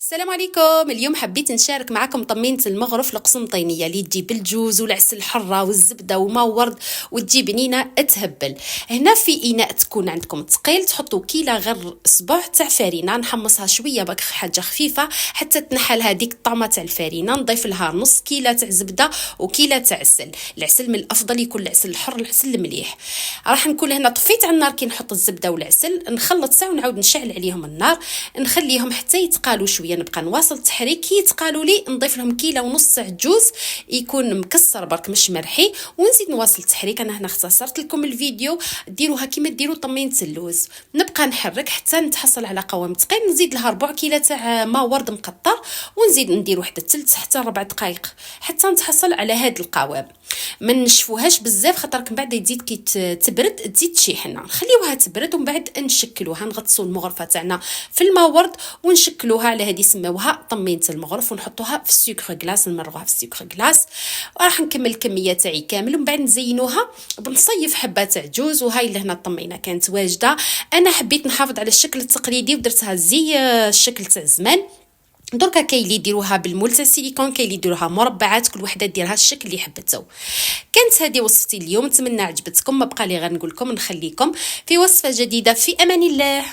السلام عليكم. اليوم حبيت نشارك معكم طمينة المغرف القسنطينية اللي تجيب الجوز والعسل الحرة والزبدة وما ورد وتجي بنينة تهبل. هنا في إناء تكون عندكم ثقيل تحطوا كيلة غير صباع تاع فرينة، نحمصها شوية باك حاجة خفيفة حتى تنحل هذيك الطعمة تاع الفرينة. نضيف لها نص كيلة تاع زبدة وكيلة تاع عسل. العسل من الأفضل يكون العسل الحر، العسل المليح. راح نكون هنا طفيت على النار كي نحط الزبدة والعسل، نخلط ساعة ونعاود نشعل عليهم النار، نخليهم حتى يتقالوا شوية، نبقى نواصل التحريك. كي يتقالوا لي نضيف لهم كيلة ونص عجوز يكون مكسر برك مش مرحي، ونزيد نواصل التحريك. انا هنا اختصرت لكم الفيديو، ديروها كيما ديروا طمينة اللوز. نبقى نحرك حتى نتحصل على قوام ثقيل، نزيد لها ربع كيلة تاع ما ورد مقطر، ونزيد ندير واحد الثلث حتى 4 دقائق حتى نتحصل على هذا القوام. ما نشفوهاش بزاف خاطر من بعد تزيد كي تبرد تزيد تشيحنا. نخليوها تبرد ومن بعد نشكلوها، نغطسوا المغرفه تاعنا في الماء ورد ونشكلوها على هذه سموها طمينة المغرف، ونحطوها في السكر غلاس، نمرغوها في السكر غلاس. وراح نكمل الكميه تاعي كامل، ومن بعد نزينوها بنصيف حبه تاع جوز. وهاي اللي هنا الطمينه كانت واجده. انا حبيت نحافظ على الشكل التقليدي ودرتها زي الشكل تاع زمان. دركا كاين اللي يديروها بالمول تاع السيليكون، كاين اللي يديروها مربعات، كل وحده ديرها الشكل اللي حبته. كانت هذه وصفتي اليوم، نتمنى عجبتكم. ما بقى لي غير نقول لكم نخليكم في وصفه جديده، في امان الله.